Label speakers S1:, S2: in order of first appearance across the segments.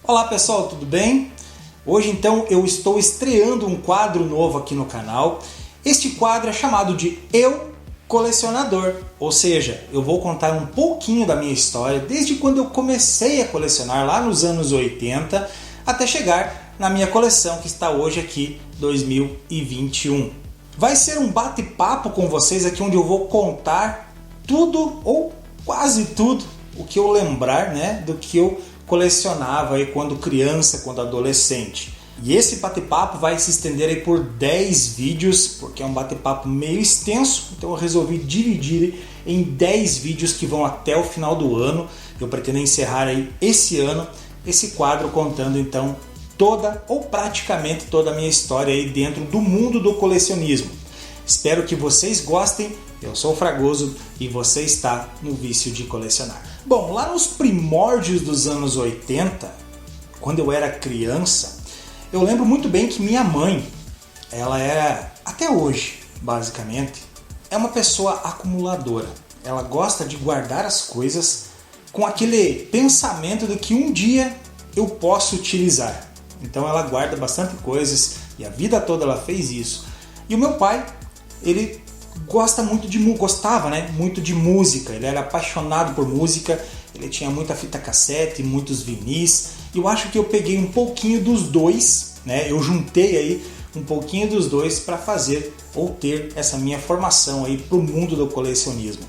S1: Olá pessoal, tudo bem? Hoje então eu estou estreando um quadro novo aqui no canal. Este quadro é chamado de Eu Colecionador, ou seja, eu vou contar um pouquinho da minha história desde quando eu comecei a colecionar lá nos anos 80 até chegar na minha coleção que está hoje aqui, 2021. Vai ser um bate-papo com vocês aqui onde eu vou contar tudo ou quase tudo o que eu lembrar, do que eu colecionava aí quando criança, quando adolescente. E esse bate-papo vai se estender aí por 10 vídeos, porque é um bate-papo meio extenso, então eu resolvi dividir em 10 vídeos que vão até o final do ano. Eu pretendo encerrar aí esse ano, esse quadro contando então toda ou praticamente toda a minha história aí dentro do mundo do colecionismo. Espero que vocês gostem. Eu sou o Fragoso e você está no Vício de Colecionar. Bom, lá nos primórdios dos anos 80, quando eu era criança, eu lembro muito bem que minha mãe, ela era, até hoje, basicamente, é uma pessoa acumuladora. Ela gosta de guardar as coisas com aquele pensamento de que um dia eu posso utilizar. Então ela guarda bastante coisas e a vida toda ela fez isso. E o meu pai, ele gostava muito de música, ele era apaixonado por música, ele tinha muita fita cassete, muitos vinis, e eu acho que eu peguei um pouquinho dos dois, eu juntei aí um pouquinho dos dois para fazer ou ter essa minha formação aí para o mundo do colecionismo.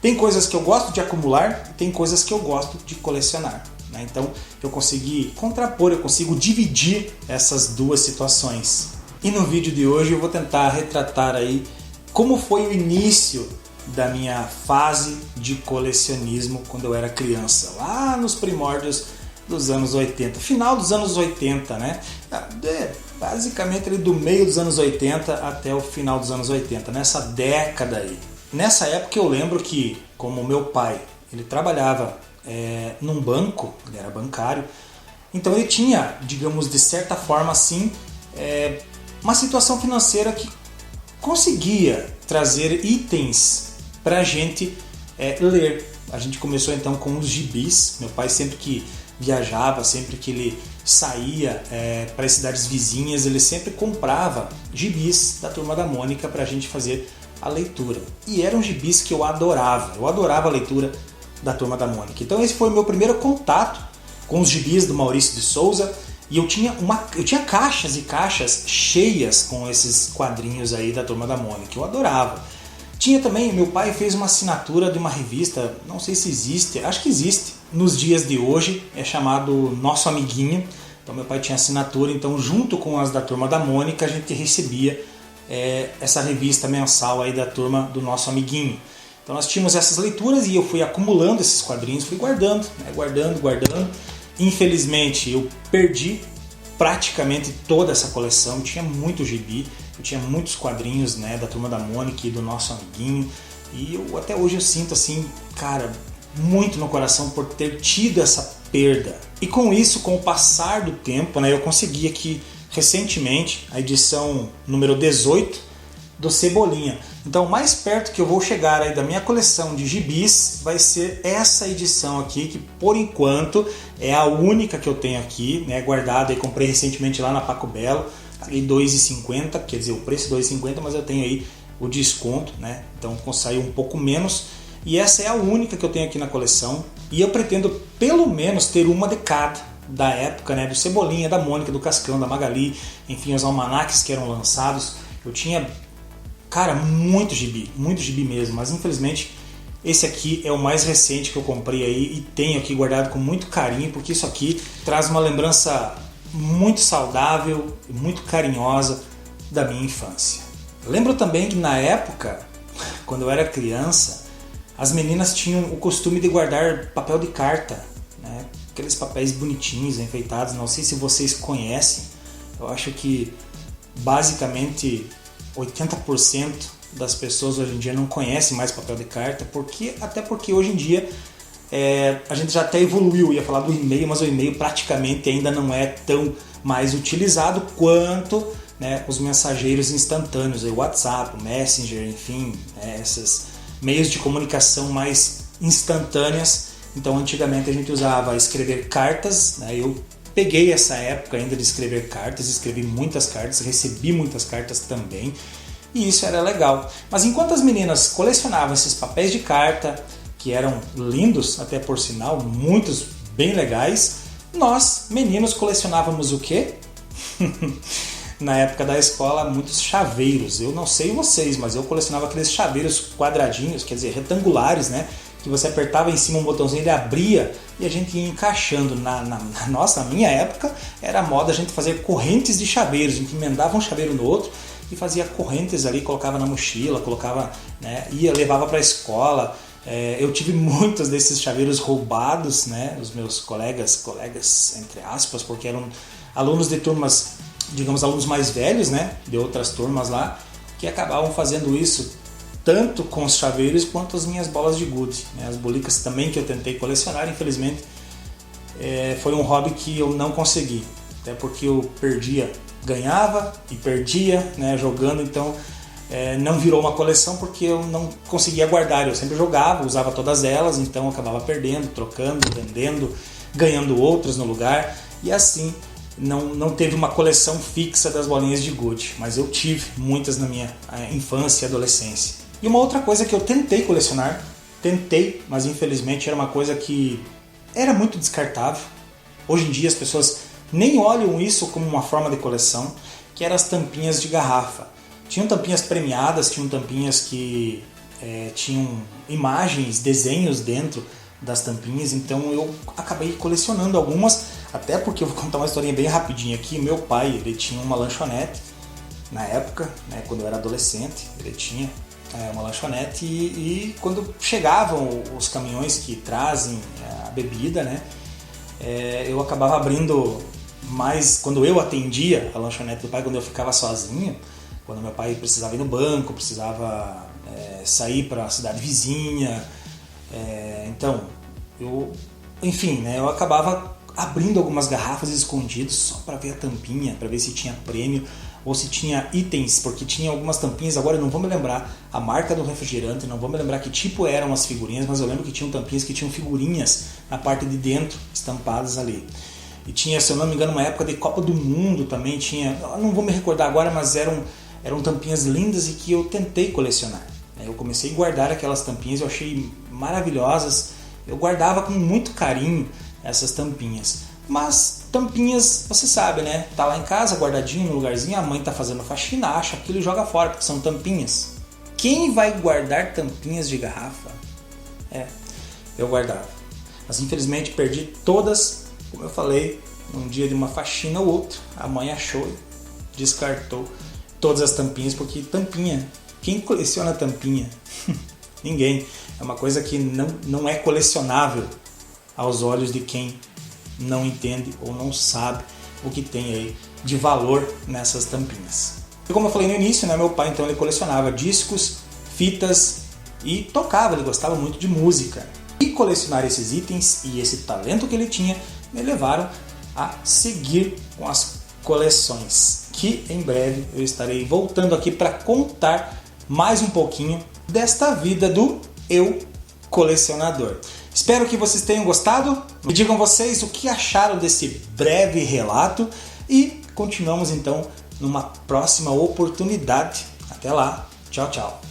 S1: Tem coisas que eu gosto de acumular e tem coisas que eu gosto de colecionar, então eu consegui contrapor, eu consigo dividir essas duas situações. E no vídeo de hoje eu vou tentar retratar aí como foi o início da minha fase de colecionismo quando eu era criança, lá nos primórdios dos anos 80, final dos anos 80, basicamente do meio dos anos 80 até o final dos anos 80, nessa década aí. Nessa época eu lembro que, como meu pai, ele trabalhava num banco, ele era bancário, então ele tinha, digamos, de certa forma assim, uma situação financeira que conseguia trazer itens para a gente ler. A gente começou então com os gibis. Meu pai sempre que viajava, sempre que ele saía para as cidades vizinhas, ele sempre comprava gibis da Turma da Mônica para a gente fazer a leitura. E eram gibis que eu adorava a leitura da Turma da Mônica. Então esse foi o meu primeiro contato com os gibis do Maurício de Souza. E eu tinha caixas e caixas cheias com esses quadrinhos aí da Turma da Mônica, eu adorava. Tinha também, meu pai fez uma assinatura de uma revista, não sei se existe, acho que existe, nos dias de hoje, é chamado Nosso Amiguinho. Então meu pai tinha assinatura, então junto com as da Turma da Mônica a gente recebia essa revista mensal aí da Turma do Nosso Amiguinho. Então nós tínhamos essas leituras e eu fui acumulando esses quadrinhos, fui guardando. Infelizmente eu perdi praticamente toda essa coleção, eu tinha muito gibi, eu tinha muitos quadrinhos da Turma da Mônica e do Nosso Amiguinho, e até hoje eu sinto assim, muito no coração por ter tido essa perda. E com isso, com o passar do tempo, eu consegui aqui recentemente a edição número 18 do Cebolinha. Então, mais perto que eu vou chegar aí da minha coleção de gibis vai ser essa edição aqui, que por enquanto é a única que eu tenho aqui, guardada, e comprei recentemente lá na Paco Belo, paguei R$ 2,50, quer dizer, o preço é R$ 2,50, mas eu tenho aí o desconto, então saiu um pouco menos, e essa é a única que eu tenho aqui na coleção, e eu pretendo pelo menos ter uma de cada, da época, do Cebolinha, da Mônica, do Cascão, da Magali, enfim, os almanaques que eram lançados. Eu tinha muito gibi mesmo, mas infelizmente esse aqui é o mais recente que eu comprei aí e tenho aqui guardado com muito carinho, porque isso aqui traz uma lembrança muito saudável e muito carinhosa da minha infância. Lembro também que na época, quando eu era criança, as meninas tinham o costume de guardar papel de carta, aqueles papéis bonitinhos, enfeitados, não sei se vocês conhecem, eu acho que basicamente 80% das pessoas hoje em dia não conhecem mais papel de carta, até porque hoje em dia a gente já até evoluiu, ia falar do e-mail, mas o e-mail praticamente ainda não é tão mais utilizado quanto os mensageiros instantâneos, o WhatsApp, o Messenger, enfim, esses meios de comunicação mais instantâneas. Então antigamente a gente usava escrever cartas, eu peguei essa época ainda de escrever cartas, escrevi muitas cartas, recebi muitas cartas também, e isso era legal. Mas enquanto as meninas colecionavam esses papéis de carta, que eram lindos, até por sinal, muitos bem legais, nós, meninos, colecionávamos o quê? Na época da escola, muitos chaveiros. Eu não sei vocês, mas eu colecionava aqueles chaveiros quadradinhos, quer dizer, retangulares, né? Que você apertava em cima um botãozinho, ele abria e a gente ia encaixando. Na minha época, era moda a gente fazer correntes de chaveiros. A gente emendava um chaveiro no outro e fazia correntes ali, colocava na mochila, colocava, né? Levava para a escola. Eu tive muitos desses chaveiros roubados, né? Os meus colegas entre aspas, porque eram alunos de turmas, digamos, alunos mais velhos, né, de outras turmas lá, que acabavam fazendo isso tanto com os chaveiros quanto as minhas bolas de gude, né, as bolicas também que eu tentei colecionar, infelizmente foi um hobby que eu não consegui, até porque eu ganhava e perdia, né, jogando, então não virou uma coleção porque eu não conseguia guardar, eu sempre jogava, usava todas elas, então eu acabava perdendo, trocando, vendendo, ganhando outras no lugar, e assim não teve uma coleção fixa das bolinhas de gude, mas eu tive muitas na minha infância e adolescência. E uma outra coisa que eu tentei colecionar, mas infelizmente era uma coisa que era muito descartável. Hoje em dia as pessoas nem olham isso como uma forma de coleção, que eram as tampinhas de garrafa. Tinham tampinhas premiadas, tinham tampinhas que tinham imagens, desenhos dentro das tampinhas, então eu acabei colecionando algumas, até porque eu vou contar uma historinha bem rapidinha aqui. Meu pai, ele tinha uma lanchonete na época, né, quando eu era adolescente, ele tinha uma lanchonete e quando chegavam os caminhões que trazem a bebida, né, eu acabava abrindo mais, quando eu atendia a lanchonete do pai, quando eu ficava sozinho, quando meu pai precisava ir no banco, precisava sair para a cidade vizinha, então enfim, né, eu acabava abrindo algumas garrafas escondidas só para ver a tampinha, para ver se tinha prêmio ou se tinha itens, porque tinha algumas tampinhas, agora eu não vou me lembrar a marca do refrigerante, não vou me lembrar que tipo eram as figurinhas, mas eu lembro que tinham tampinhas que tinham figurinhas na parte de dentro estampadas ali. E tinha, se eu não me engano, uma época de Copa do Mundo também tinha, eu não vou me recordar agora, mas eram tampinhas lindas e que eu tentei colecionar. Eu comecei a guardar aquelas tampinhas, eu achei maravilhosas, eu guardava com muito carinho essas tampinhas. Mas tampinhas, você sabe, né? Tá lá em casa, guardadinho no lugarzinho, a mãe tá fazendo faxina, acha aquilo e joga fora, porque são tampinhas. Quem vai guardar tampinhas de garrafa? Eu guardava. Mas infelizmente perdi todas, como eu falei, num dia de uma faxina ou outro. A mãe achou e descartou todas as tampinhas, porque tampinha, quem coleciona tampinha? Ninguém. É uma coisa que não é colecionável aos olhos de quem não entende ou não sabe o que tem aí de valor nessas tampinhas. E como eu falei no início, né, meu pai então ele colecionava discos, fitas e tocava, ele gostava muito de música. E colecionar esses itens e esse talento que ele tinha me levaram a seguir com as coleções, que em breve eu estarei voltando aqui para contar mais um pouquinho desta vida do eu colecionador. Espero que vocês tenham gostado. Me digam vocês o que acharam desse breve relato e continuamos então numa próxima oportunidade. Até lá. Tchau, tchau.